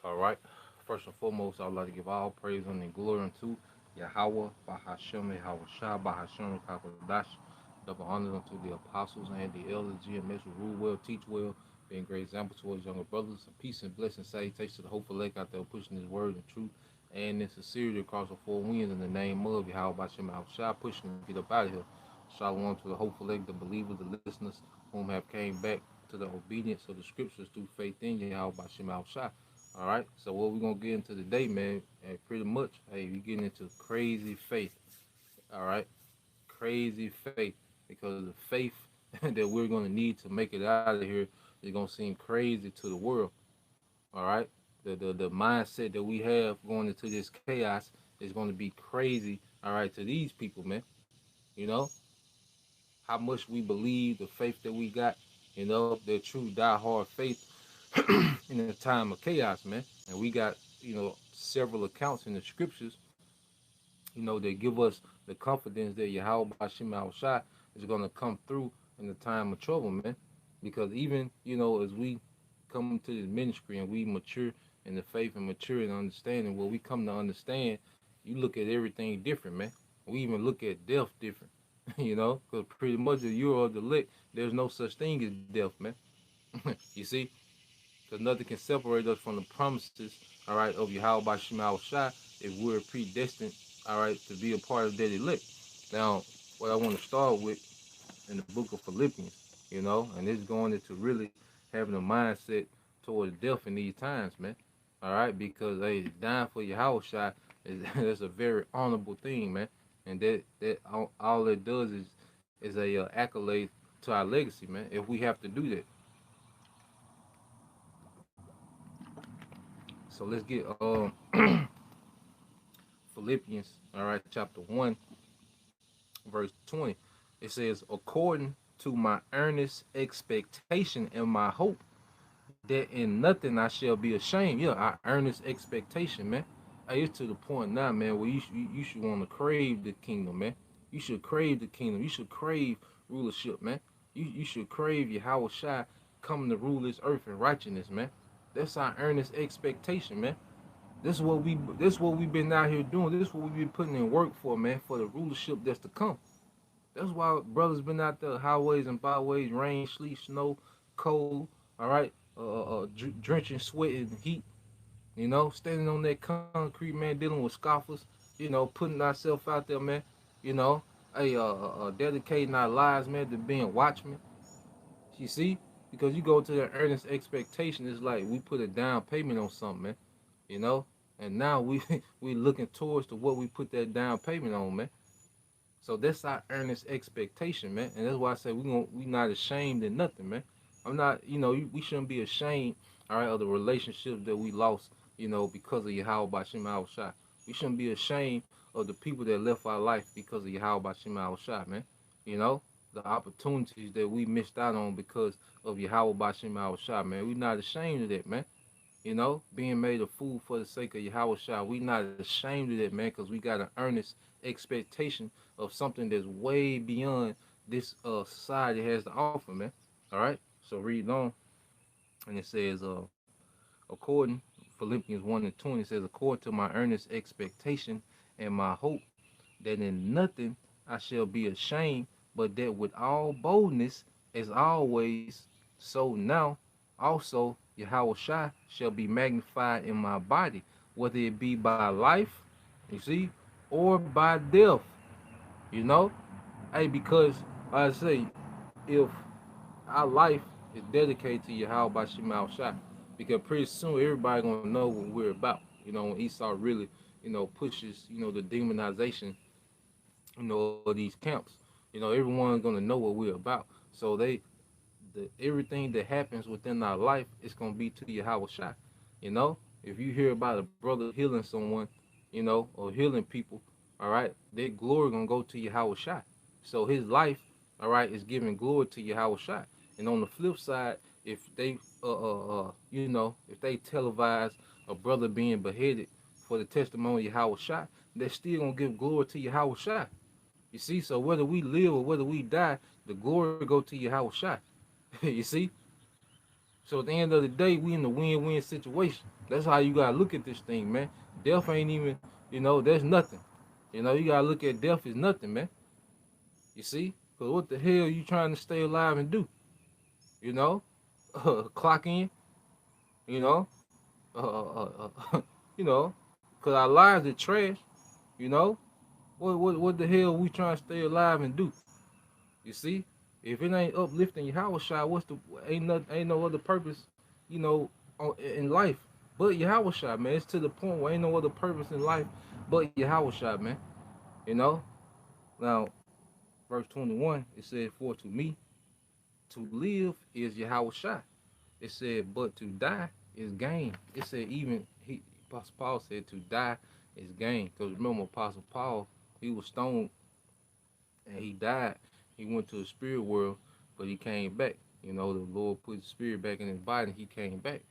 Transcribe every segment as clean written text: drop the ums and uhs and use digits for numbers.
All right. First and foremost, I'd like to give all praise and glory unto Yahweh, Bahashem, Yahweh Shah, Bahashem, Kakadash. Double honors unto the apostles and the elders, GMS, who rule well, teach well, being great example towards younger brothers. And peace and blessing, salutations to the hopeful lake out there pushing his word and truth and in sincerity across the four winds in the name of Yahweh, Bahashem, Yahweh Shah, pushing to get up out of here. Shalom to the hopeful lake, the believers, the listeners, whom have came back to the obedience of the scriptures through faith in Yahweh, Bahashem, Yahweh Shah. All right. So what we're gonna get into today, man, pretty much, hey, we getting into crazy faith. All right, crazy faith, because the faith that we're gonna need to make it out of here is gonna seem crazy to the world. All right, the mindset that we have going into this chaos is gonna be crazy. All right, to these people, man. You know how much we believe the faith that we got. You know, their true diehard faith in a time of chaos, man. And we got, several accounts in the scriptures, that give us the confidence that Yahweh Bashim Shai is going to come through in the time of trouble, man. Because even, as we come to this ministry and we mature in the faith and mature in understanding, what we come to understand, you look at everything different, man. We even look at death different, because pretty much if you're the elect, there's no such thing as death, man. You see? Because nothing can separate us from the promises, all right, of Yahweh by Shemal Shai if we're predestined, all right, to be a part of that elect. Now, what I want to start with in the book of Philippians, and it's going into really having a mindset towards death in these times, man. All right, because hey, dying for Yahweh Shai is that's a very honorable thing, man. And that all it does is a accolade to our legacy, man. If we have to do that. So let's get Philippians, all right, chapter 1, verse 20. It says, according to my earnest expectation and my hope, that in nothing I shall be ashamed. Yeah, our earnest expectation, man. Hey, it's to the point now, man, where you should want to crave the kingdom, man. You should crave the kingdom. You should crave rulership, man. You should crave Yahweh Shai coming to rule this earth in righteousness, man. That's our earnest expectation, man. This is what we've been out here doing. This is what we've been putting in work for, man, for the rulership that's to come. That's why brothers been out there highways and byways, rain, sleet, snow, cold, all right, drenching sweat and heat, standing on that concrete, man, dealing with scoffers, putting ourselves out there, man, you know, hey, dedicating our lives, man, to being watchmen. You see, because you go to the earnest expectation, it's like we put a down payment on something, man, you know, and now we we looking towards to what we put that down payment on, man. So that's our earnest expectation, man, and that's why I say we not ashamed of nothing, man. I'm not, we shouldn't be ashamed, all right, of the relationships that we lost, because of Yahweh Bashim Al Shai. We shouldn't be ashamed of the people that left our life because of Yahweh Bashim Al Shai, man. You know, the opportunities that we missed out on because of Yahweh Bashim Al Shai, man. We not ashamed of that, man. Being made a fool for the sake of Yahweh Shai. We not ashamed of that, man, because we got an earnest expectation of something that's way beyond this society has to offer, man. All right. So read on, and it says, according Philippians 1:20 says, according to my earnest expectation and my hope, that in nothing I shall be ashamed, but that with all boldness, as always, so now also Yahweh Shai shall be magnified in my body, whether it be by life, you see, or by death. You know, hey, because I say, if our life is dedicated to Yahweh by Shemal Shai, because pretty soon everybody gonna know what we're about. When Esau really, pushes, the demonization, of these camps. Everyone's gonna know what we're about. So everything that happens within our life is gonna be to Yahweh Shai. If you hear about a brother healing someone, or healing people, all right, that glory gonna go to Yahweh Shai. So his life, all right, is giving glory to Yahweh Shai. And on the flip side, if they if they televise a brother being beheaded for the testimony of Yahweh Shai, they're still gonna give glory to Yahweh Shai. You see, so whether we live or whether we die, the glory go to Yahweh Shai. You see? So at the end of the day, we in the win-win situation. That's how you gotta look at this thing, man. Death ain't even, there's nothing. You gotta look at death as nothing, man. You see? Cause what the hell you trying to stay alive and do? You know? Clock in, you know? Uh, uh, you know? Cause our lives are trash, you know? What the hell we trying to stay alive and do? You see? If it ain't uplifting your house shot, ain't no other purpose, you know, in life but your house shot, man. It's to the point where ain't no other purpose in life but your house shot, man. You know? Now, verse 21, it said, for to me, to live is Yahweh Shai. It said, but to die is gain. It said, even Apostle Paul said, to die is gain. Because remember, Apostle Paul, he was stoned and he died. He went to the spirit world, but he came back. The Lord put the spirit back in his body and he came back.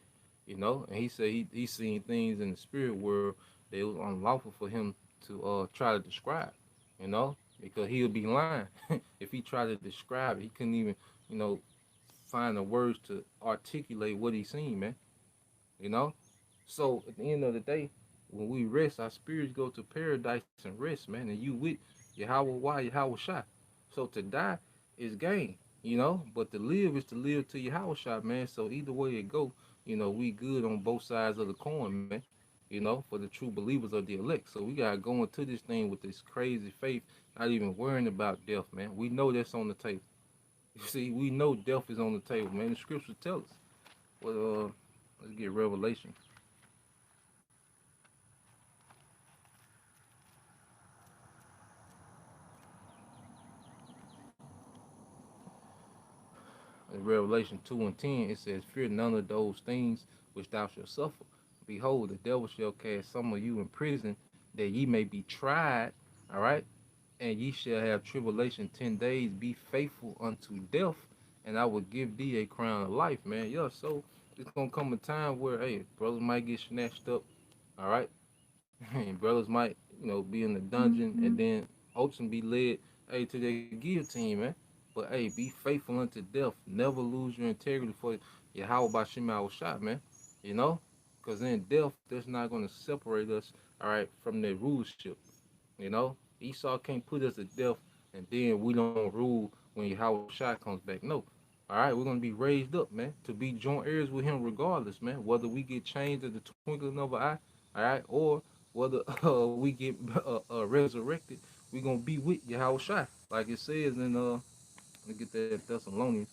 And he said he seen things in the spirit world that it was unlawful for him to try to describe, because he'll be lying. If he tried to describe it, he couldn't even, you know, find the words to articulate what he seen, man. You know? So at the end of the day, when we rest, our spirits go to paradise and rest, man. And you with Yahweh Why, Yahweh Shai. So to die is gain, but to live is to live to Yahweh Shai, man. So either way it go, we good on both sides of the coin, man. For the true believers of the elect. So we gotta go into this thing with this crazy faith, not even worrying about death, man. We know that's on the table. You see, we know death is on the table, man. The scriptures tell us. Well, let's get Revelation. In Revelation 2 and 10, it says, fear none of those things which thou shalt suffer. Behold, the devil shall cast some of you in prison, that ye may be tried, all right? And ye shall have tribulation 10 days. Be faithful unto death, and I will give thee a crown of life, man. Yeah, so it's going to come a time where, hey, brothers might get snatched up, all right? And brothers might, be in the dungeon and then ultimately be led, hey, to the guillotine, man. But hey, be faithful unto death. Never lose your integrity for Yahweh by Shema shot, man. You know? Because in death, that's not going to separate us, all right, from their rulership. Esau can't put us to death and then we don't rule when Yahweh shot comes back. No. All right, we're going to be raised up, man, to be joint heirs with him regardless, man. Whether we get changed at the twinkling of an eye, all right, or whether we get resurrected, we're going to be with Yahweh Shai. Like it says in, let me get that Thessalonians.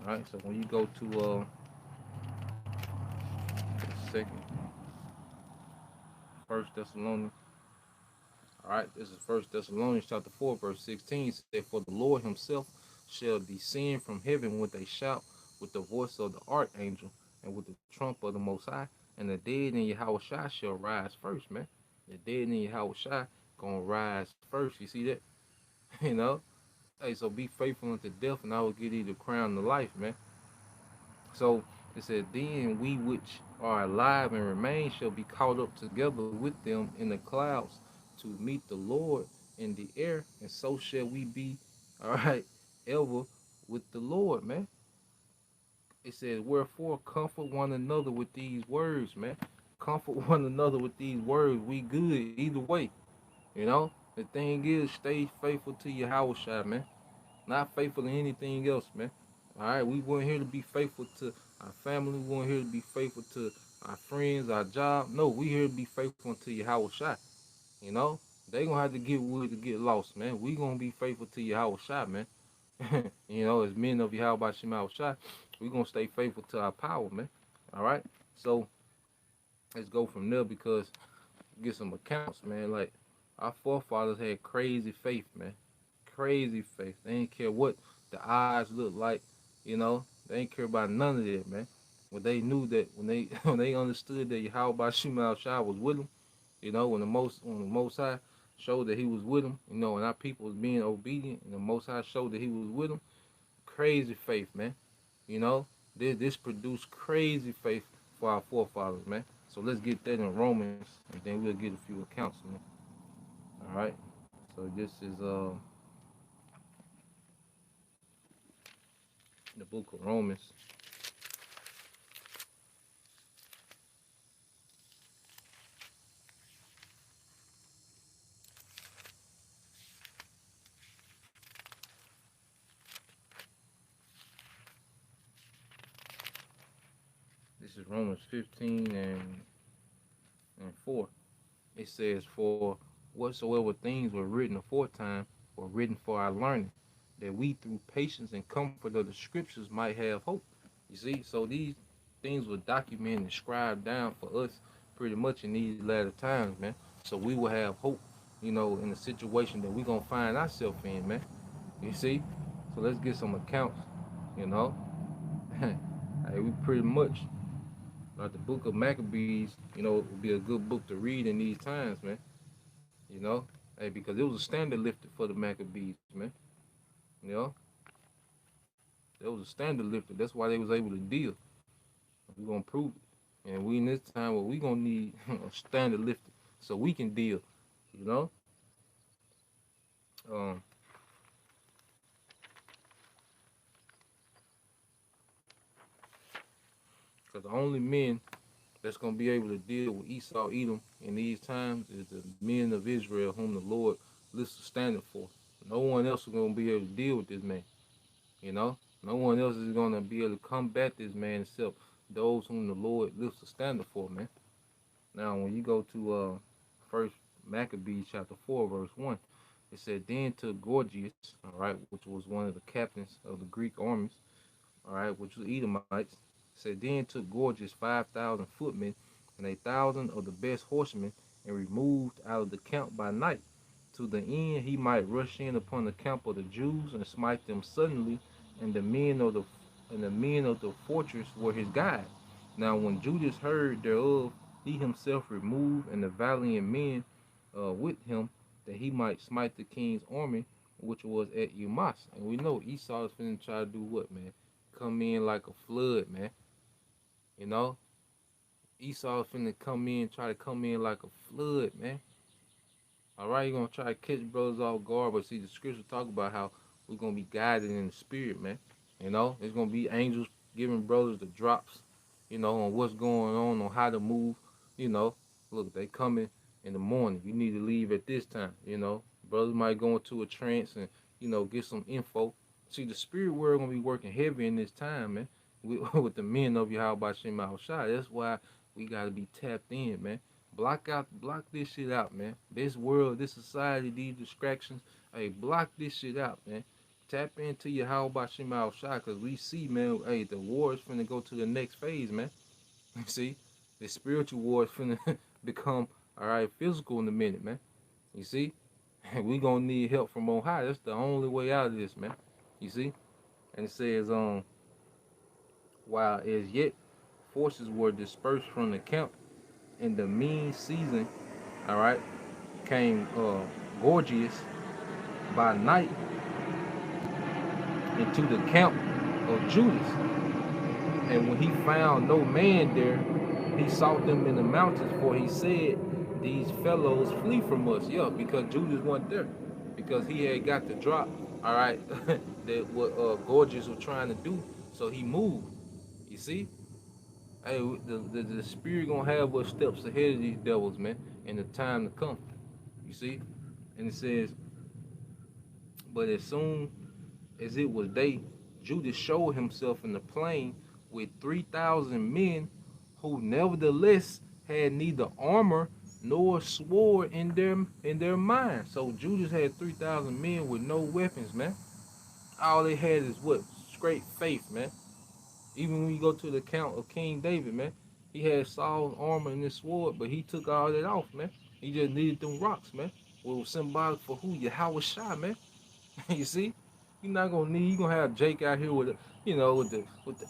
All right, so when you go to, second, First Thessalonians, all right, this is First Thessalonians chapter 4, verse 16. It said, for the Lord himself shall descend from heaven with a shout, with the voice of the archangel, and with the trump of the Most High, and the dead in Yahweh Shai shall rise first, man. The dead in Yahweh Shai gonna rise first. You see that? you know? Hey, so be faithful unto death, and I will give thee the crown of life, man. So it said, then we which are alive and remain shall be caught up together with them in the clouds to meet the Lord in the air, and so shall we be, all right, ever with the Lord, man. It says, wherefore comfort one another with these words, man. Comfort one another with these words. We good either way, The thing is, stay faithful to your house, shot, man. Not faithful to anything else, man. All right, we weren't here to be faithful to our family. We weren't here to be faithful to our friends, our job. No, we here to be faithful to your house shot. You know, they gonna have to get wood to get lost, man. We gonna be faithful to your house shot, man. As men of your house Shema shot, we gonna stay faithful to our power, man. All right, so let's go from there because get some accounts, man. Like our forefathers had crazy faith, man. Crazy faith. They didn't care what the eyes looked like, They didn't care about none of that, man. When they knew that, when they when they understood that Yahweh Shema Shai was with them, when the Most High showed that He was with them, and our people was being obedient, and the Most High showed that He was with them. Crazy faith, man. You know, this produced crazy faith for our forefathers, man. So let's get that in Romans, and then we'll get a few accounts, man. All right. So this is the book of Romans. This is Romans 15 and 4. It says, "For whatsoever things were written aforetime were written for our learning, that we through patience and comfort of the scriptures might have hope." You see, so these things were documented and scribed down for us pretty much in these latter times, man. So we will have hope, in the situation that we're gonna find ourselves in, man. You see? So let's get some accounts, you know. Hey, we pretty much like the book of Maccabees, would be a good book to read in these times, man. You know, hey, because it was a standard lifted for the Maccabees, man. You know, it was a standard lifted. That's why they was able to deal. We're gonna prove it, and we in this time where we gonna need a standard lifted so we can deal. You know, um, because the only men that's gonna be able to deal with Esau, Edom in these times is the men of Israel, whom the Lord lifts a standard for. No one else is gonna be able to deal with this man. You know, no one else is gonna be able to combat this man except those whom the Lord lifts a standard for, man. Now, when you go to First Maccabees chapter 4, verse 1, it said, "Then took Gorgias, all right, which was one of the captains of the Greek armies, all right, which was Edomites, said, then took Gorgias 5,000 footmen and 1,000 of the best horsemen, and removed out of the camp by night, to the end he might rush in upon the camp of the Jews and smite them suddenly, and the men of the fortress were his guide. Now when Judas heard thereof, he himself removed, and the valiant men with him, that he might smite the king's army, which was at Umas." And we know Esau is finna try to do what, man? Come in like a flood, man. You know, Esau is finna try to come in like a flood, man. All right, you're gonna try to catch brothers off guard, but see, the scripture talk about how we're gonna be guided in the spirit, man. It's gonna be angels giving brothers the drops, on what's going on how to move. You know, Look, they coming in the morning. You need to leave at this time. Brothers might go into a trance and get some info. See, the spirit world gonna be working heavy in this time, man. With the men of Yahweh Shem Shai. That's why we gotta be tapped in, man. Block this shit out, man. This world, this society, these distractions. Hey, block this shit out, man. Tap into your Yahweh Shem Shai, cause we see, man. Hey, the war is finna go to the next phase, man. You see, the spiritual war is finna become all right physical in a minute, man. You see, we gonna need help from on high. That's the only way out of this, man. You see, and it says, while as yet forces were dispersed from the camp, in the mean season, all right, came Gorgias by night into the camp of Judas. And when he found no man there, he sought them in the mountains, for he said, "These fellows flee from us." Yeah, because Judas wasn't there. Because he had got the drop, all right, that what Gorgias was trying to do. So he moved. You see? Hey, the spirit gonna have us steps ahead of these devils, man, in the time to come. You see? And it says, "But as soon as it was day, Judas showed himself in the plain with 3,000 men, who nevertheless had neither armor nor sword in their mind." So Judas had 3,000 men with no weapons, man. All they had is what? Straight faith, man. Even when you go to the account of King David, man, he had Saul's armor and his sword, but he took all that off, man. He just needed them rocks, man. What was symbolic for who? Yahweh Shai, man. You see? You're gonna have Jake out here with the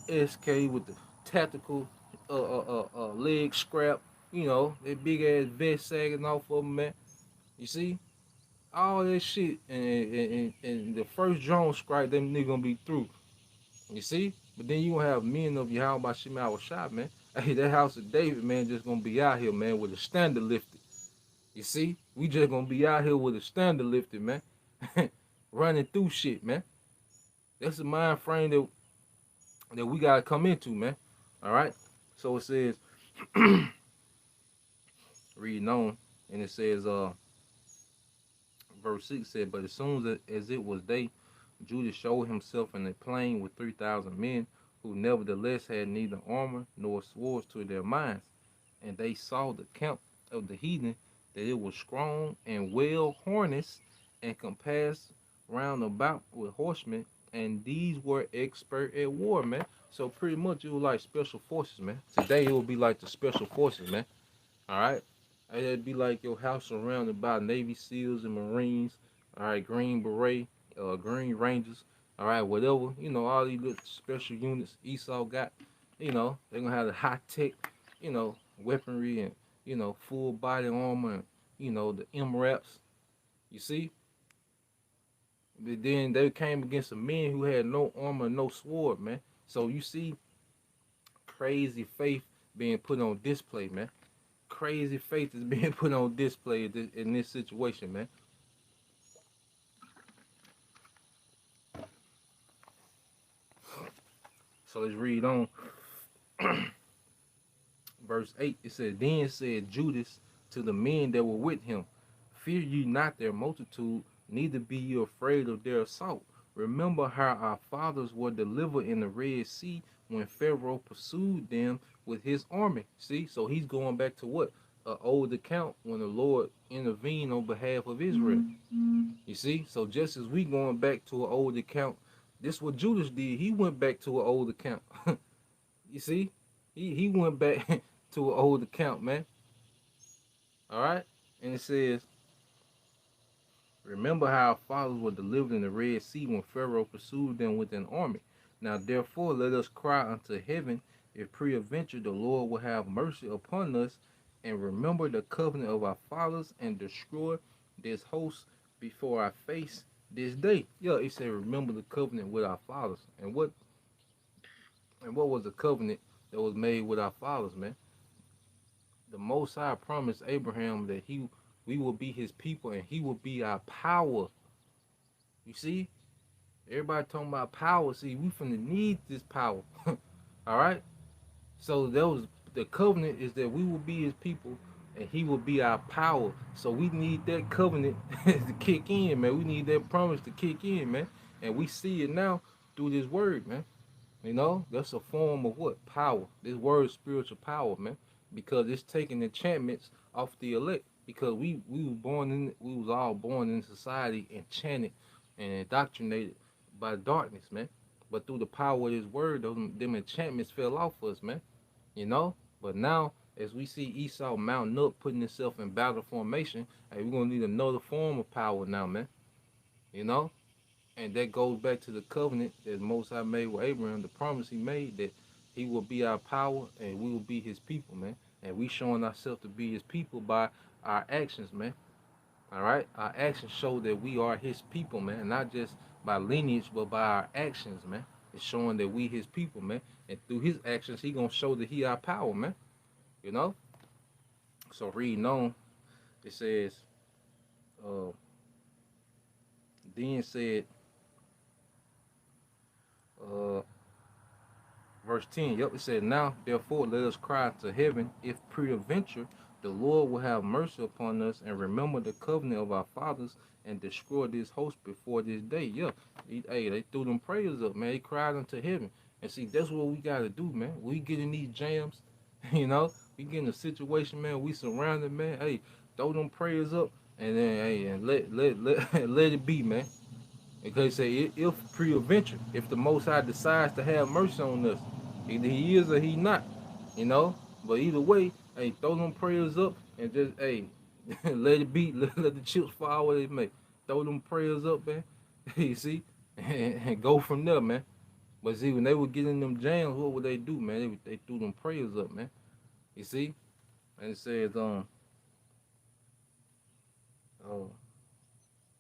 SK, with the tactical leg scrap, that big ass vest sagging off of him, man. You see? All that shit, and the first drone strike, them niggas gonna be through. You see? But then you gonna have men of Yahweh Shema Shai, man. Hey, that house of David, man, just gonna be out here, man, with a standard lifted. You see? We just gonna be out here with a standard lifted, man. Running through shit, man. That's the mind frame that we gotta come into, man. All right. So it says, reading on, and it says, verse 6 said, but as soon as it was day, Judah showed himself in the plain with 3,000 men, who nevertheless had neither armor nor swords to their minds. And they saw the camp of the heathen, that it was strong and well harnessed, and compassed round about with horsemen, and these were expert at war, man. So pretty much it was like special forces, man. Today it will be like the special forces, man. All right. It'd be like your house surrounded by Navy SEALs and Marines. All right, Green Beret, Green Rangers. All right, whatever. You know, all these little special units Esau got. You know, they're gonna have the high tech, weaponry and full body armor and the MRAPs. You see. But then they came against some men who had no armor, no sword, man. So you see, crazy faith being put on display, man. Crazy faith is being put on display in this situation, man. So let's read on. Verse 8, it says, then said Judas to the men that were with him, fear ye not their multitude, neither be ye afraid of their assault. Remember how our fathers were delivered in the Red Sea when Pharaoh pursued them with his army. See, so he's going back to what? An old account when the Lord intervened on behalf of Israel. You see, so just as we going back to an old account, this is what Judas did. He went back to an old account. You see, he went back to an old account, man. All right, and it says, remember how our fathers were delivered in the Red Sea when Pharaoh pursued them with an army. Now therefore let us cry unto heaven, if peradventure the Lord will have mercy upon us, and remember the covenant of our fathers, and destroy this host before our face this day. Yeah, it said remember the covenant with our fathers. And what was the covenant that was made with our fathers, man? The Most High promised Abraham that we will be his people and he will be our power. You see? Everybody talking about power. See, we finna need this power. All right? So the covenant is that we will be his people and he will be our power. So we need that covenant to kick in, man. We need that promise to kick in, man. And we see it now through this word, man. You know, that's a form of what? Power. This word is spiritual power, man. Because it's taking enchantments off the elect. Because we was all born in society enchanted and indoctrinated by darkness, man. But through the power of this word, them enchantments fell off us, man. You know? But now, as we see Esau mounting up, putting himself in battle formation, hey, we're gonna need another form of power now, man. You know? And that goes back to the covenant that Most High made with Abraham, the promise he made that he will be our power and we will be his people, man. And we showing ourselves to be his people by our actions, man. All right? Our actions show that we are his people, man. Not just by lineage, but by our actions, man. It's showing that we his people, man. And through his actions, he gonna show that he our power, man. You know? So reading on, it says, uh, then said, uh, verse 10, yep, it said, now therefore let us cry to heaven, if peradventure the Lord will have mercy upon us, and remember the covenant of our fathers, and destroy this host before this day. Yeah, they threw them prayers up, man. They cried unto heaven. And see, that's what we got to do, man. We get in these jams, you know, we get in a situation, man, we surrounded, man. Hey, throw them prayers up, and then, hey, and let it be, man. Because say if pre-adventure, if the Most High decides to have mercy on us, either he is or he not, you know. But either way, hey, throw them prayers up and just hey, let it be, let the chips fall where they may. Throw them prayers up, man. You see, and go from there, man. But see, when they were getting them jams, what would they do, man? They threw them prayers up, man. You see, and it says uh,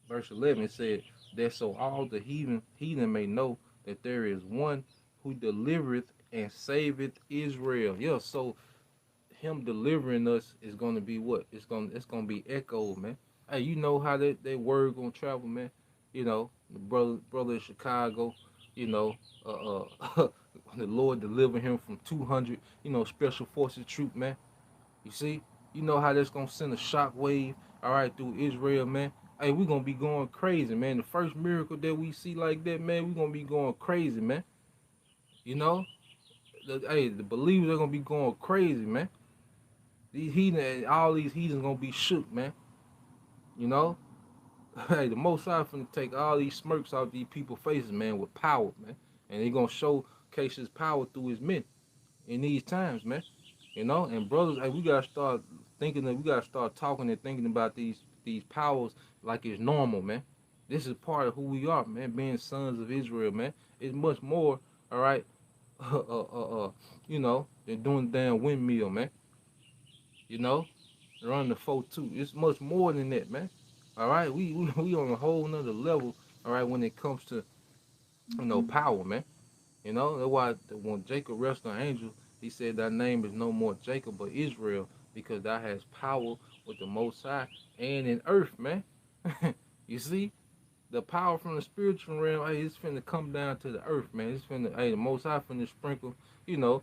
verse 11, it said, that so all the heathen may know that there is one who delivereth and saveth Israel. Yeah, so him delivering us is gonna be what? It's gonna be echoed, man. Hey, you know how that word gonna travel, man. You know, the brother in Chicago, you know, the Lord delivered him from 200, special forces troop, man. You see, you know how that's gonna send a shockwave, all right, through Israel, man. Hey, we gonna be going crazy, man. The first miracle that we see like that, man, we gonna be going crazy, man. You know, the believers are gonna be going crazy, man. These heathen, all these heathens gonna be shook, man. You know, hey, the Most High finna take all these smirks off these people's faces, man, with power, man, and he gonna showcase his power through his men in these times, man. You know, and brothers, hey, we gotta start thinking that we gotta start talking and thinking about these powers like it's normal, man. This is part of who we are, man. Being sons of Israel, man. It's much more, all right. Than doing the damn windmill, man. You know, running the 4-2. It's much more than that, man. All right, we on a whole nother level. All right, when it comes to power, man. You know, that's why when Jacob rested on angel, he said that name is no more Jacob but Israel because thou has power with the Most High and in earth, man. You see, the power from the spiritual realm, hey, it's finna come down to the earth, man. It's finna, hey, the Most High finna sprinkle, you know,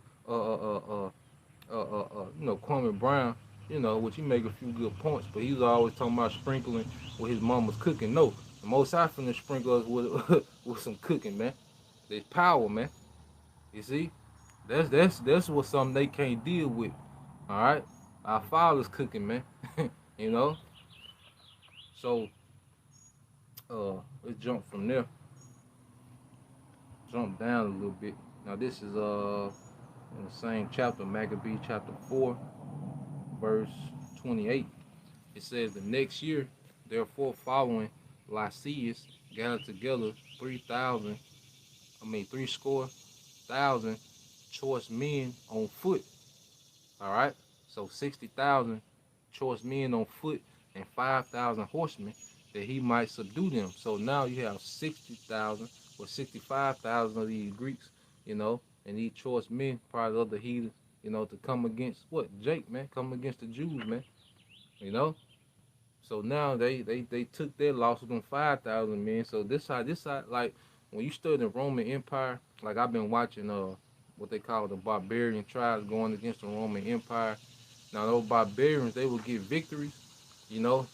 Kwame Brown, which he make a few good points, but he was always talking about sprinkling what his mom was cooking. No, the Most High finna sprinkle us with with some cooking, man. There's power, man. You see, that's what something they can't deal with. All right, our father's cooking, man. you know, so let's jump from there. Jump down a little bit. Now this is in the same chapter, Maccabees chapter 4, verse 28. It says the next year, therefore, following Lysias gathered together 3,000, three score thousand choice men on foot. All right, so 60,000 choice men on foot and 5,000 horsemen that he might subdue them. So now you have 60,000 or 65,000 of these Greeks, and these choice men, probably other heathens, to come against what? Jake, man, come against the Jews, man. You know, so now they took their loss with them 5,000 men. So this side like when you study the Roman Empire, like I've been watching what they call the barbarian tribes going against the Roman Empire. Now those barbarians they would get victories,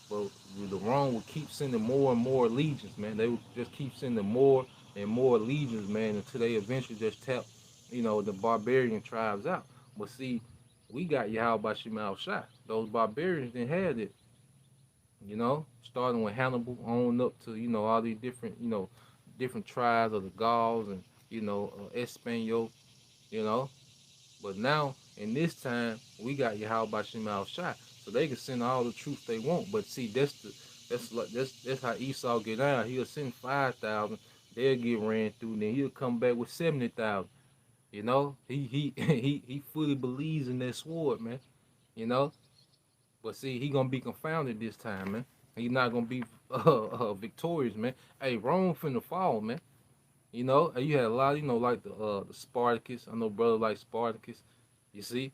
but the Rome would keep sending more and more legions, man. They would just keep sending more and more legions, man, until they eventually just tap, the barbarian tribes out. But see, we got Yahweh Shemal Shah. Those barbarians didn't have it. Starting with Hannibal on up to, all these different, different tribes of the Gauls and, Espanol, you know. But now, in this time, we got Yahweh Bashim Al Shai. So they can send all the troops they want. But see, that's how Esau get down. He'll send 5,000, they'll get ran through, and then he'll come back with 70,000. He fully believes in that sword, man. You know. But see, he gonna be confounded this time, man. He's not gonna be victorious, man. Hey, Rome finna fall, man. You had a lot, like the Spartacus. I know brother like Spartacus. You see,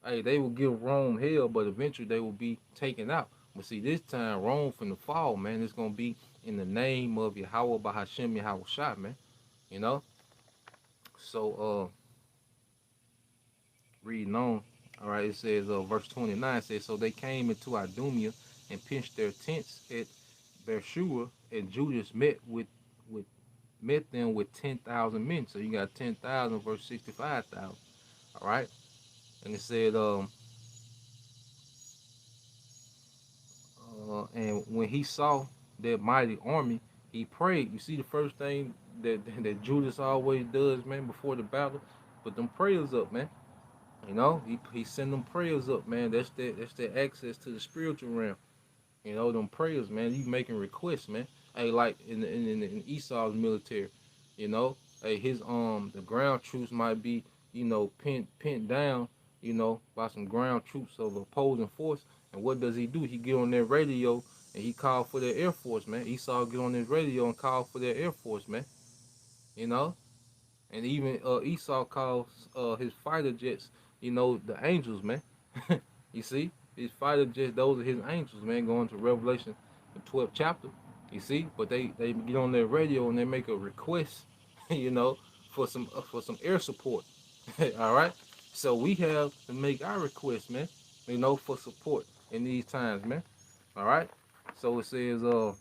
hey, they will give Rome hell, but eventually they will be taken out. But see, this time Rome finna fall, man. It's gonna be in the name of Yahweh Bahashem Yahweh Shah, man. You know. So reading on. All right, it says, verse 29 says, so they came into Idumea and pitched their tents at Beersheba, and Judas met them with 10,000 men. So you got 10,000 versus 65,000. All right, and it said, and when he saw that mighty army, he prayed. You see, the first thing that Judas always does, man, before the battle, put them prayers up, man. He send them prayers up, man. That's their access to the spiritual realm. Them prayers, man. You making requests, man. Hey, like in Esau's military, hey, his the ground troops might be, pinned down, by some ground troops of opposing force. And what does he do? He get on their radio and he called for their air force, man. Esau get on his radio and call for their air force, man. You know. And even Esau calls his fighter jets, the angels, man. You see, his fighter jets, those are his angels, man. Going to Revelation, the 12th chapter. You see, but they get on their radio and they make a request, you know, for some air support. All right. So we have to make our request, man. For support in these times, man. All right. So it says, um,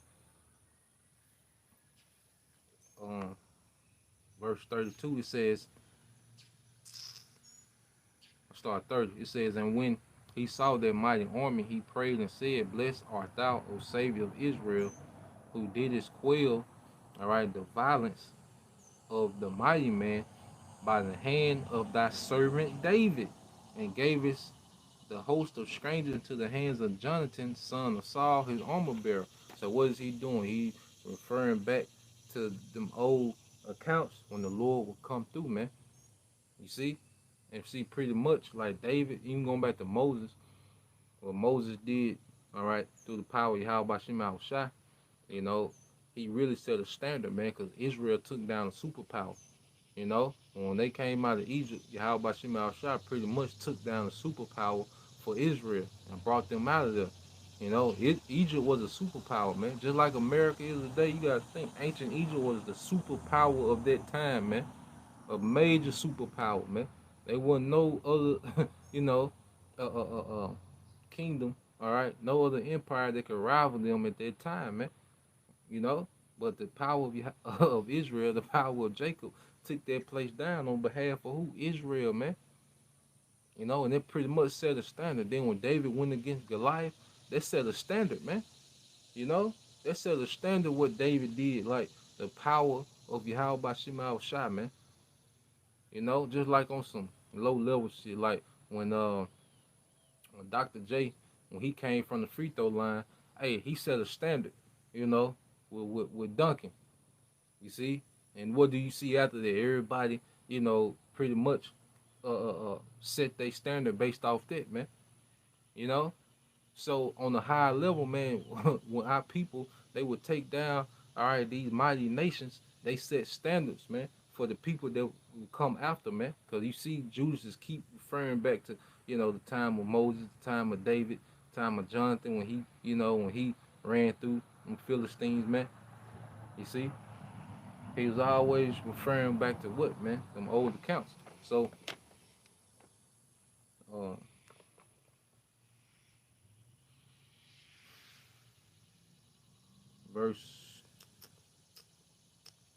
verse 32. It says, start 30. It says, and when he saw that mighty army, he prayed and said, blessed art thou, O Savior of Israel, who didst quell, all right, the violence of the mighty man by the hand of thy servant David, and gavest the host of strangers into the hands of Jonathan, son of Saul, his armor bearer. So what is he doing? He referring back to them old accounts when the Lord will come through, man. You see? And see, pretty much like David, even going back to Moses, what Moses did, all right, through the power of Yahweh Shema Shai, you know, he really set a standard, man, because Israel took down a superpower. When they came out of Egypt, Yahweh Shema Shai pretty much took down a superpower for Israel and brought them out of there. Egypt was a superpower, man. Just like America is today, you gotta think ancient Egypt was the superpower of that time, man. A major superpower, man. They wasn't no other, you know, uh, uh, uh, uh, kingdom, all right, no other empire that could rival them at that time, man. You know, but the power of Israel, the power of Jacob, took that place down on behalf of who? Israel, man. And it pretty much set a standard. Then when David went against Goliath, that set a standard, man. You know, that set a standard what David did, like the power of Yahweh Shema Shai, man. Just like on some low level shit, like when Dr. J, when he came from the free throw line, hey, he set a standard, you know, with dunking. You see, and what do you see after that? Everybody, pretty much set their standard based off that, man. You know, so on a higher level, man, when our people they would take down, all right, these mighty nations, they set standards, man, for the people that will come after, man. Because you see, Judas just keep referring back to, the time of Moses, the time of David, the time of Jonathan, when he ran through them Philistines, man. You see, he was always referring back to what, man? Them old accounts. So, uh, verse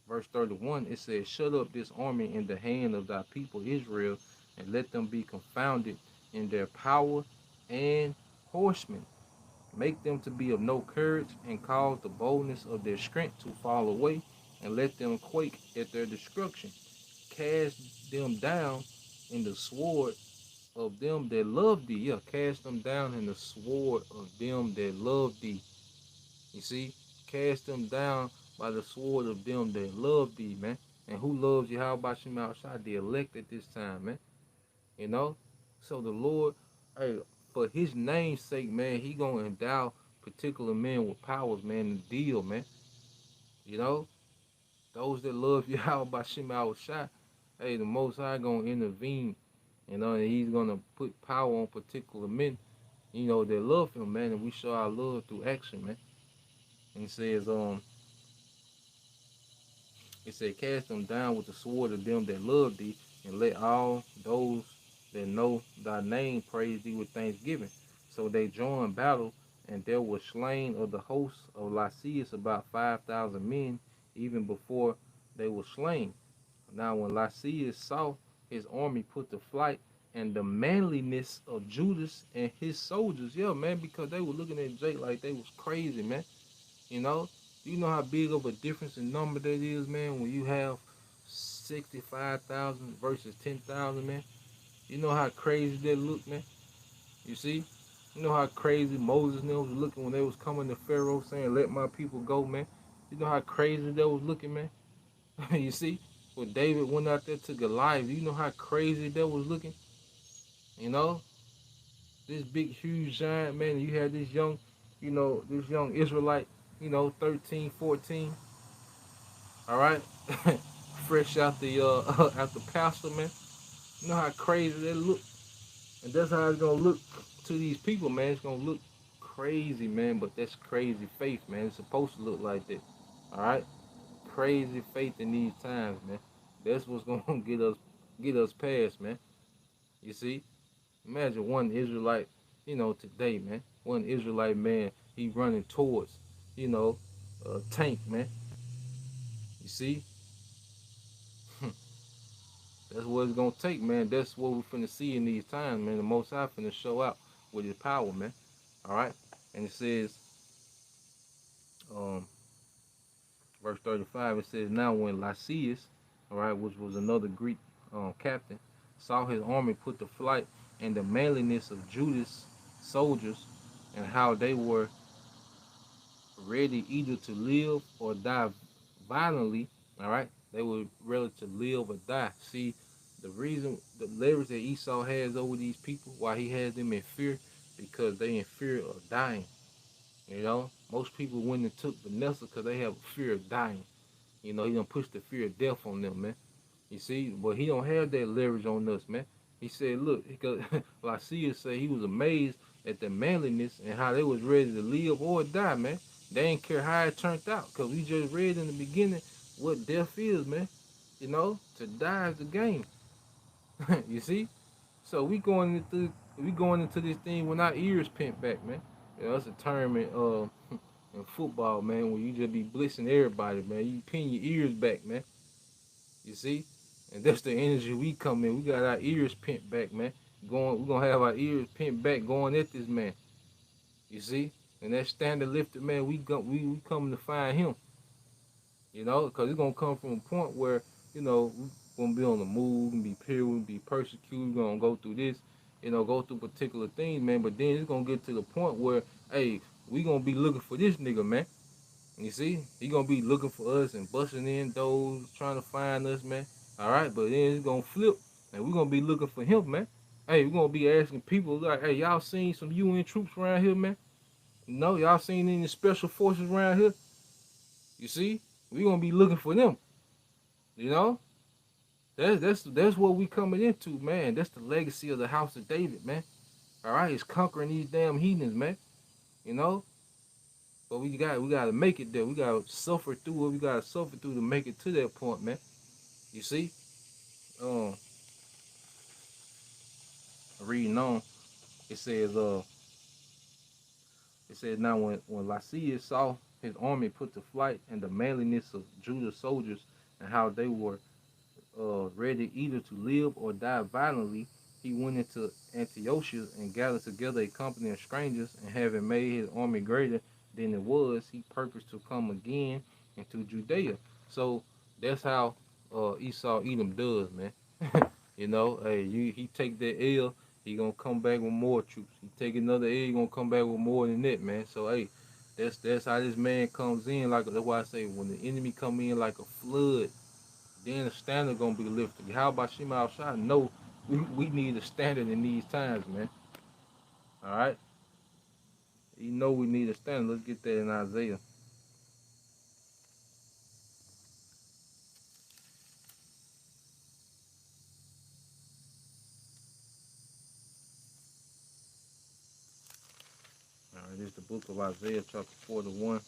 verse 31, it says, shut up this army in the hand of thy people Israel, and let them be confounded in their power and horsemen. Make them to be of no courage, and cause the boldness of their strength to fall away, and let them quake at their destruction. Cast them down in the sword of them that love thee. Yeah, cast them down in the sword of them that love thee. You see, cast them down by the sword of them that love thee, man. And who loves you? How about you, outside the elect at this time, man? You know? So the Lord, hey, for his name's sake, man, he gonna endow particular men with powers, man, to deal, man. You know? Those that love you, how about Shema Shai, hey, the Most High gonna intervene, and he's gonna put power on particular men, that love him, man, and we show our love through action, man. And he says, it said, cast them down with the sword of them that love thee, and let all those that know thy name praise thee with thanksgiving. So they joined battle, and there were slain of the hosts of Lysias about 5,000 men, even before they were slain. Now when Lysias saw his army put to flight, and the manliness of Judas and his soldiers, yeah, man, because they were looking at Jake like they was crazy, man. You know, you know how big of a difference in number that is, man, when you have 65,000 versus 10,000, man. You know how crazy that look, man. You see? You know how crazy Moses and them was looking when they was coming to Pharaoh saying, let my people go, man. You know how crazy that was looking, man. You see? When David went out there to Goliath, you know how crazy that was looking? You know? This big, huge giant, man, and you had this young, this young Israelite, 13, 14, all right, fresh out the out the pastor, man. You know how crazy that look, and that's how it's gonna look to these people, man. It's gonna look crazy, man. But that's crazy faith, man. It's supposed to look like that. All right, crazy faith in these times, man. That's what's gonna get us past, man. You see, imagine one Israelite, today, man. One Israelite man, he running towards, you know, a tank, man. You see, that's what it's gonna take, man. That's what we're finna see in these times, man. The Most High finna show out with His power, man. All right, and it says, um, verse 35. It says, now when Lysias, all right, which was another Greek captain, saw his army put to flight, and the manliness of Judas' soldiers, and how they were ready either to live or die violently, all right, they were ready to live or die. See, the reason, the leverage that Esau has over these people, why he has them in fear, because they in fear of dying. Most people went and took Vanessa because they have a fear of dying. He done pushed the fear of death on them, man. You see, but he don't have that leverage on us, man. He said, look, because Lysias said he was amazed at the manliness and how they was ready to live or die, man. They didn't care how it turned out, because we just read in the beginning what death is, man. To die is the game. You see? So we going into this thing with our ears pinned back, man. That's a term in football, man, where you just be blissing everybody, man. You pin your ears back, man. You see? And that's the energy we come in. We got our ears pinned back, man. We're gonna have our ears pinned back going at this man. You see? And that standard lifted, man, we coming to find him. Because it's gonna come from a point where, we gonna be on the move and be peeled, be persecuted, we're gonna go through this, go through particular things, man. But then it's gonna get to the point where, hey, we gonna be looking for this nigga, man. You see, he gonna be looking for us and busting in doors, trying to find us, man. All right, but then it's gonna flip, and we're gonna be looking for him, man. Hey, we're gonna be asking people like, hey, y'all seen some UN troops around here, man? No, y'all seen any special forces around here? You see, we gonna be looking for them. You know, that's what we coming into, man. That's the legacy of the house of David, man. All right, it's conquering these damn heathens, man. You know, but we gotta make it there. We gotta suffer through what we gotta suffer through to make it to that point, man. You see, um, reading on, it says, now when Lysias saw his army put to flight and the manliness of Judah's soldiers and how they were ready either to live or die violently, he went into Antiochia and gathered together a company of strangers, and having made his army greater than it was, he purposed to come again into Judea. So that's how Esau Edom does, man. Hey, he take that L, he gonna come back with more troops. He take another L, he gonna come back with more than that, man. So hey, that's how this man comes in. Like, that's why I say when the enemy come in like a flood, then the standard gonna be lifted. How about Shema outside? No, we need a standard in these times, man. All right, we need a standard. Let's get that in Isaiah. All right, this is the book of Isaiah, chapter 41,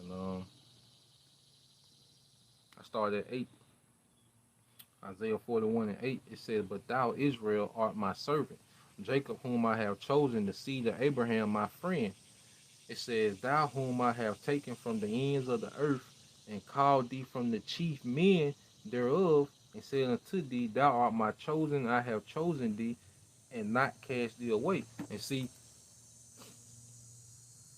and I started at 8. Isaiah 41 and 8. It says, "But thou, Israel, art my servant, Jacob, whom I have chosen, the seed of Abraham, my friend." It says, "Thou whom I have taken from the ends of the earth, and called thee from the chief men thereof, and said unto thee, Thou art my chosen, I have chosen thee, and not cast thee away." And see,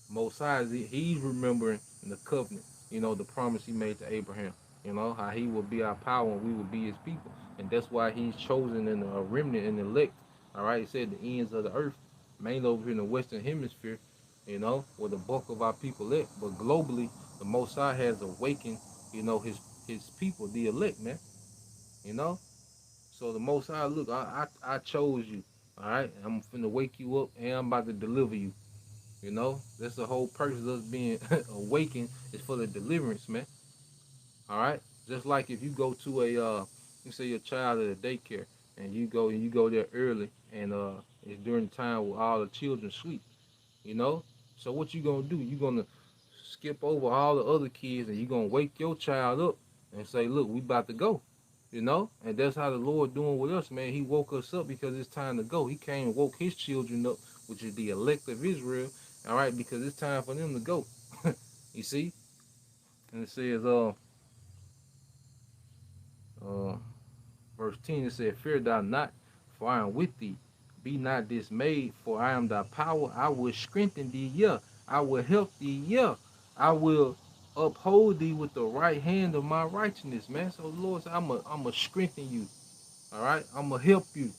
Most High, he's remembering the covenant, the promise he made to Abraham, how he will be our power and we will be his people. And that's why he's chosen in a remnant and elect. All right, he said the ends of the earth, mainly over here in the Western Hemisphere, where the bulk of our people live. But globally, the Most High has awakened, his people, the elect, man. You know? So the Most High, look, I chose you. All right, I'm finna wake you up and I'm about to deliver you. That's the whole purpose of us being awakened, is for the deliverance, man. All right, just like if you go to a you say your child at a daycare, and you go there early, and it's during the time where all the children sleep. You know, so what you gonna do? You gonna skip over all the other kids, and you gonna wake your child up and say, "Look, we about to go." You know, and that's how the Lord doing with us, man. He woke us up because it's time to go. He came and woke his children up, which is the elect of Israel. All right, because it's time for them to go. You see, and it says, uh, verse 10, it said, "Fear thou not, for I am with thee. Be not dismayed, for I am thy power. I will strengthen thee, yeah. I will help thee, yeah. I will uphold thee with the right hand of my righteousness," man. So the Lord said, I'm a strengthen you. All right, I'm gonna help you.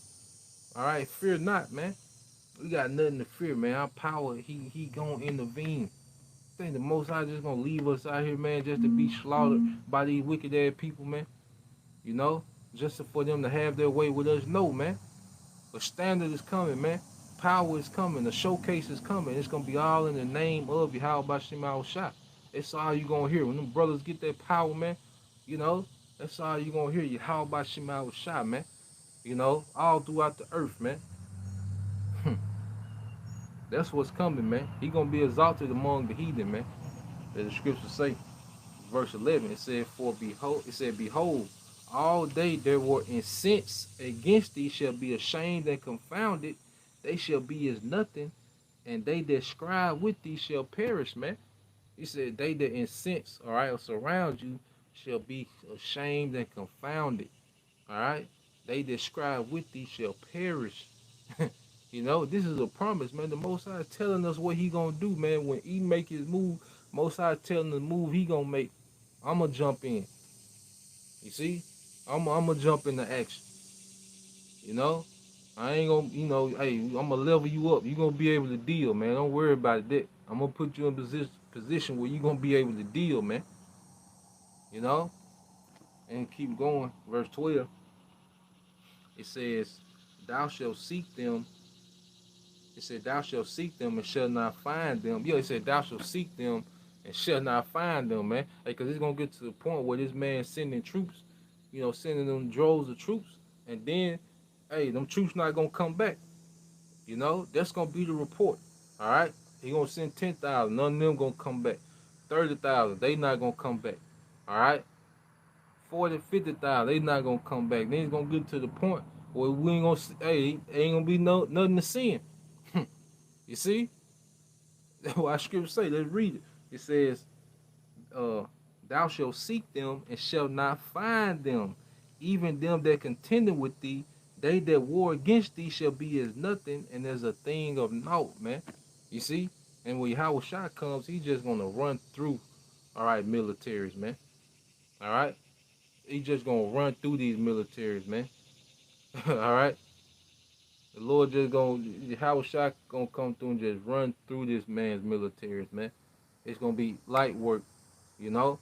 All right, fear not, man. We got nothing to fear, man. Our power, he gonna intervene. Think the Most High just gonna leave us out here, man, just to be slaughtered by these wicked ass people, man. You know, just for them to have their way with us. No, man. The standard is coming, man. Power is coming. The showcase is coming. It's gonna be all in the name of Yahweh Shema Shah. That's all you gonna hear when them brothers get that power, man. You know, that's all you gonna hear. Yahweh Shema Shah, man. You know, all throughout the earth, man. That's what's coming, man. He gonna be exalted among the heathen, man. As the scriptures say, verse 11, it said, "For behold, it said, behold, all they that were incensed against thee shall be ashamed and confounded. They shall be as nothing, and they that strive with thee shall perish," man. He said, they that incense, all right, or surround you shall be ashamed and confounded. All right, they that strive with thee shall perish. You know, this is a promise, man. The Most High is telling us what he gonna do, man. When he make his move, Most High telling the move he gonna make. I'ma jump in. You see, I'ma jump into action. You know, I ain't gonna, hey, I'ma level you up. You gonna be able to deal, man. Don't worry about that. I'm gonna put you in position where you gonna be able to deal, man. You know, and keep going. Verse 12, it says, "Thou shalt seek them." It said, "Thou shalt seek them and shall not find them." Yeah, it said, "Thou shalt seek them and shall not find them," man. Because it's gonna get to the point where this man sending troops, sending them droves of troops, and then, hey, them troops not gonna come back. That's gonna be the report. All right, he gonna send 10,000. None of them gonna come back. 30,000, they not gonna come back. All right, 40, 50,000, they not gonna come back. Then it's gonna get to the point where we ain't gonna, hey, ain't gonna be nothing to see. You see? That's why scripture say, let's read it. It says, uh, "Thou shalt seek them and shalt not find them. Even them that contended with thee, they that war against thee shall be as nothing and as a thing of naught," man. You see? And when Yahweh Shah comes, he just gonna run through, all right, militaries, man. All right? He just gonna run through these militaries, man. All right? The Lord just gonna, Yahweh Shah gonna come through and just run through this man's militaries, man. It's gonna be light work, you know.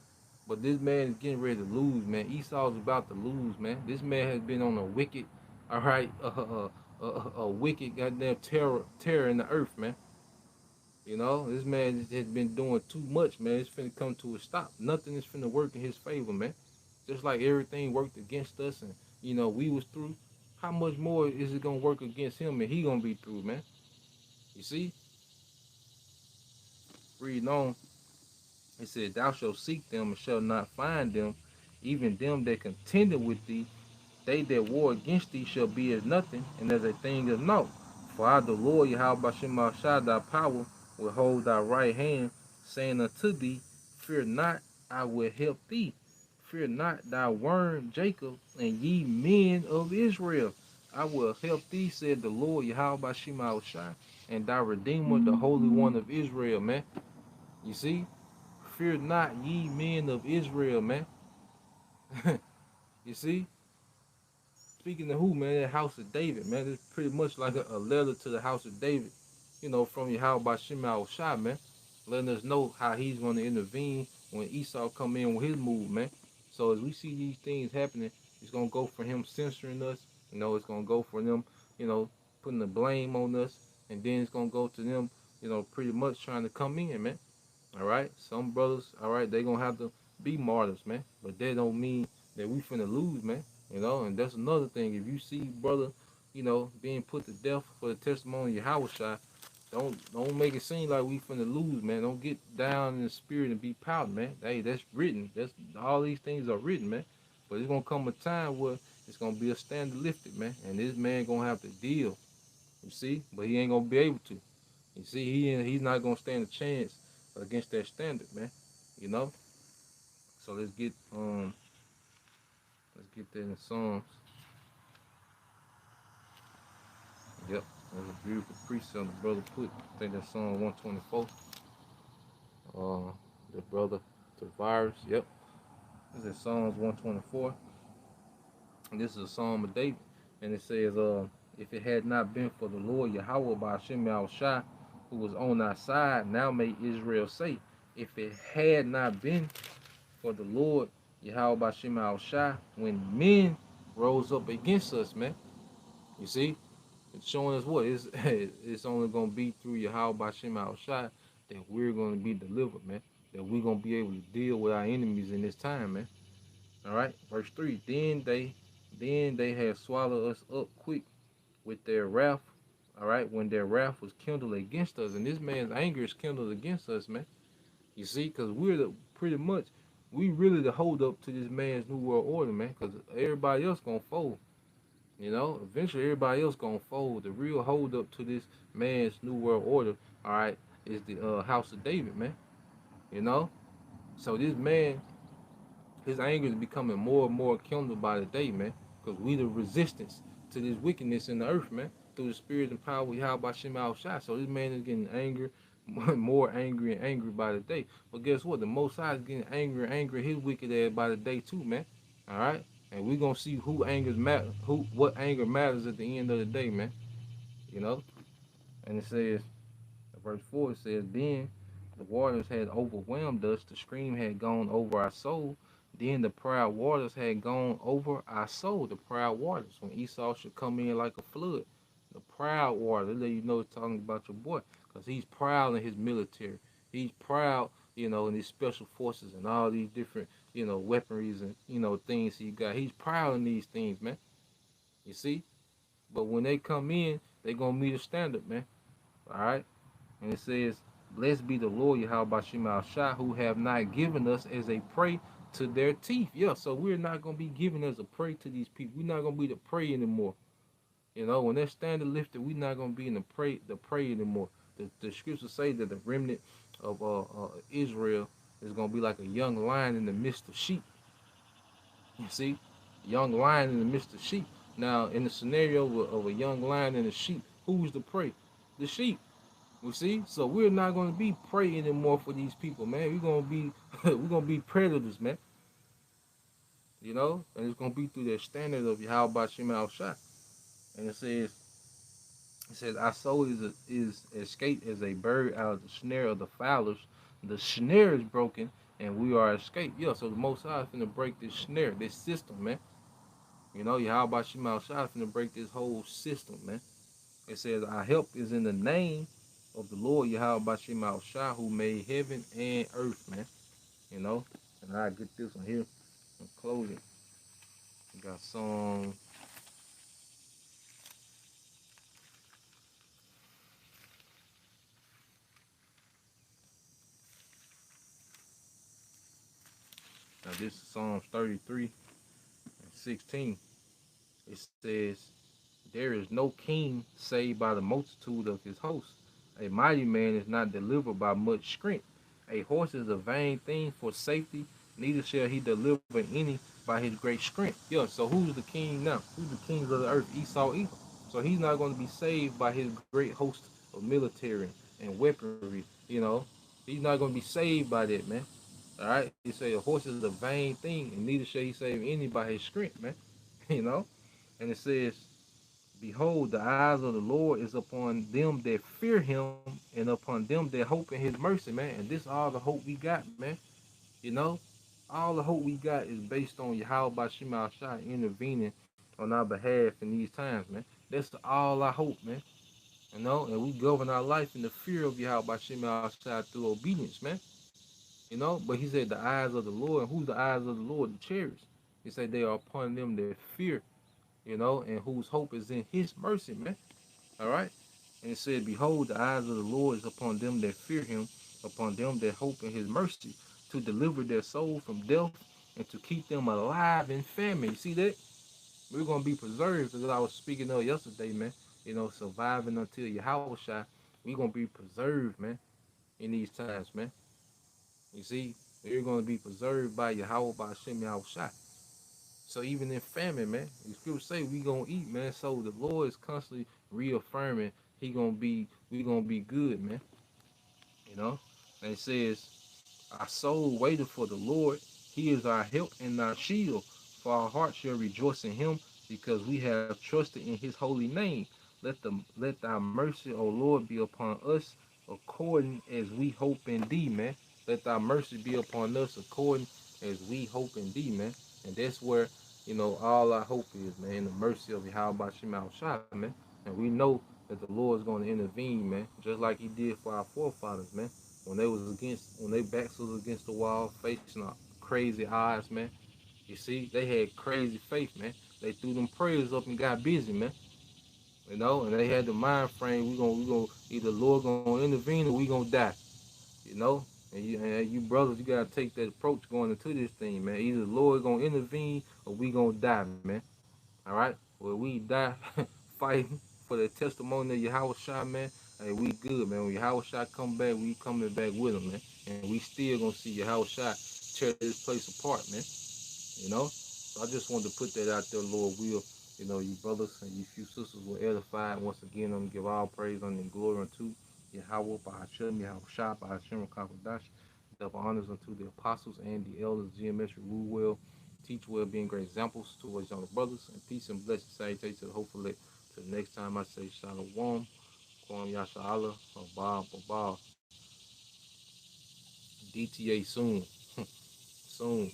But this man is getting ready to lose, man. Esau's about to lose, man. This man has been on a wicked, all right, a wicked goddamn terror in the earth, man. This man has been doing too much, man. It's finna come to a stop. Nothing is finna work in his favor, man. Just like everything worked against us, and we was through. How much more is it gonna work against him, and he gonna be through, man? You see, reading on. It said, "Thou shalt seek them and shalt not find them, even them that contended with thee. They that war against thee shall be as nothing, and as a thing of naught. For I, the Lord Yahweh Shem Shah, thy power, will hold thy right hand, saying unto thee, Fear not, I will help thee. Fear not, thy worm Jacob, and ye men of Israel. I will help thee," said the Lord Yahweh Shem Shah, "and thy Redeemer, the Holy One of Israel," man. You see? Fear not, ye men of Israel, man. You see? Speaking of who, man, the house of David, man. It's pretty much like a letter to the house of David, from Yahweh Shema Shai, man. Letting us know how he's going to intervene when Esau come in with his move, man. So as we see these things happening, it's going to go for him censoring us. It's going to go for them, putting the blame on us. And then it's going to go to them, pretty much trying to come in, man. All right, some brothers, all right, they gonna have to be martyrs, man. But that don't mean that we finna lose, man. You know, and that's another thing. If you see brother, being put to death for the testimony of Yahushua, don't make it seem like we finna lose, man. Don't get down in the spirit and be pouting, man. Hey, that's written. That's all these things are written, man. But it's gonna come a time where it's gonna be a standard lifted, man, and this man gonna have to deal. You see, but he ain't gonna be able to. You see, he's not gonna stand a chance against that standard, man. You know. So let's get that in Psalms. Yep, that's a beautiful precept the brother put. I think that's Psalm 124. Uh, the brother to virus. Yep, this is Psalms 124. And this is a Psalm of David, and it says, if it had not been for the Lord Yahweh by Hashem Shai, who was on our side, now may Israel say, if it had not been for the Lord Yahweh by Hashem Shai, when men rose up against us, man. You see, it's showing us what it's only gonna be through Yahweh by Hashem Shai that we're gonna be delivered, man. That we're gonna be able to deal with our enemies in this time, man. All right, verse 3. Then they had swallowed us up quick with their wrath. All right, when their wrath was kindled against us, and this man's anger is kindled against us, man. You see, because pretty much we really the hold up to this man's new world order, man. Because everybody else gonna fold. You know, eventually everybody else gonna fold. The real hold up to this man's new world order, all right, is the house of David, man. You know, so this man, his anger is becoming more and more kindled by the day, man. Because we the resistance to this wickedness in the earth, man. Through the spirit and power we have by Shema Shai. So this man is getting angry, more angry and angry by the day. But guess what? The Most High is getting angry and angry his wicked ass by the day too, man. All right? And we're gonna see what anger matters at the end of the day, man. You know? And it says, verse 4, it says, then the waters had overwhelmed us, the stream had gone over our soul. Then the proud waters had gone over our soul, the proud waters. When Esau should come in like a flood, the proud water, they let you know it's talking about your boy, because he's proud in his military. He's proud, in his special forces and all these different, weaponries and, things he got. He's proud in these things, man. You see? But when they come in, they going to meet a standard, man. All right? And it says, blessed be the Lord Yahweh Shema Shai, who have not given us as a prey to their teeth. Yeah, so we're not going to be given as a prey to these people. We're not going to be the prey anymore. You know, when that standard lifted, we're not going to be in the prey anymore. The scriptures say that the remnant of Israel is going to be like a young lion in the midst of sheep. You see? Young lion in the midst of sheep. Now, in the scenario of a young lion and a sheep, who's the prey? The sheep. You see, so we're not going to be prey anymore for these people, man. We're going to be we're going to be predators, man. You know, and it's going to be through the standard of Yahweh Shema Shai. And it says our soul is escaped as a bird out of the snare of the fowlers. The snare is broken, and we are escaped. Yeah, so the Most High is going to break this snare, this system, man. You know, Yahweh Shema Shai is going to break this whole system, man. It says our help is in the name of the Lord Yahweh Shema Shai, who made heaven and earth, man. You know, and I get this one here and close it. We got some. Now this is Psalms 33 and 16. It says, there is no king saved by the multitude of his hosts. A mighty man is not delivered by much strength. A horse is a vain thing for safety, neither shall he deliver any by his great strength. Yeah, so who's the king now? Who's the kings of the earth? Esau, Edom. So he's not going to be saved by his great host of military and weaponry, He's not going to be saved by that, man. All right? He say a horse is a vain thing, and neither shall he save any by his strength, man. You know? And it says, behold, the eyes of the Lord is upon them that fear him and upon them that hope in his mercy, man. And this all the hope we got, man. You know? All the hope we got is based on Yahweh Shema Shai intervening on our behalf in these times, man. That's all our hope, man. You know? And we govern our life in the fear of Yahweh Shema Shai through obedience, man. You know, but he said the eyes of the Lord. And who's the eyes of the Lord? The chariots. He said they are upon them that fear, you know, and whose hope is in his mercy, man. All right. And it said, behold, the eyes of the Lord is upon them that fear him, upon them that hope in his mercy, to deliver their soul from death and to keep them alive in famine. You see that? We're gonna be preserved, as I was speaking of yesterday, man. You know, surviving until Yahushua, we're gonna be preserved, man, in these times, man. You see, we're gonna be preserved by Yahweh, by Hashem Yahushua. So even in famine, man, the scriptures say we gonna eat, man. So the Lord is constantly reaffirming we gonna be good, man. You know? And it says, our soul waited for the Lord. He is our help and our shield. For our heart shall rejoice in him, because we have trusted in his holy name. Let thy mercy, O Lord, be upon us according as we hope in thee, man. Let thy mercy be upon us according as we hope in thee, man. And that's where, you know, all our hope is, man, in the mercy of Yahweh Shema Shah, man. And we know that the Lord is going to intervene, man, just like he did for our forefathers, man. When they backs was against the wall, facing crazy odds, man. You see, they had crazy faith, man. They threw them prayers up and got busy, man. You know, and they had the mind frame, we gonna either Lord gonna intervene or we gonna die. You know? And you brothers, you gotta take that approach going into this thing, man. Either the Lord gonna intervene or we gonna die, man. All right? Well, we die fighting for the testimony of Yahweh Shai, man. Hey, we good, man. When Yahweh Shai come back, we coming back with him, man. And we still gonna see Yahweh Shai tear this place apart, man. You know? So I just wanted to put that out there, Lord will. You know, you brothers and you few sisters were edified. Once again, I'm gonna give all praise and glory unto Yahweh, by Hashem, Yahweh Shai, by Hashem, Kakadash. Double honors unto the apostles and the elders, GMS, rule well, teach well, being great examples towards younger brothers. And peace and blessings, salutations to the hopefully. Till the next time I say Shalom, Kwam Yasharala, Abba, Abba, DTA soon. Soon.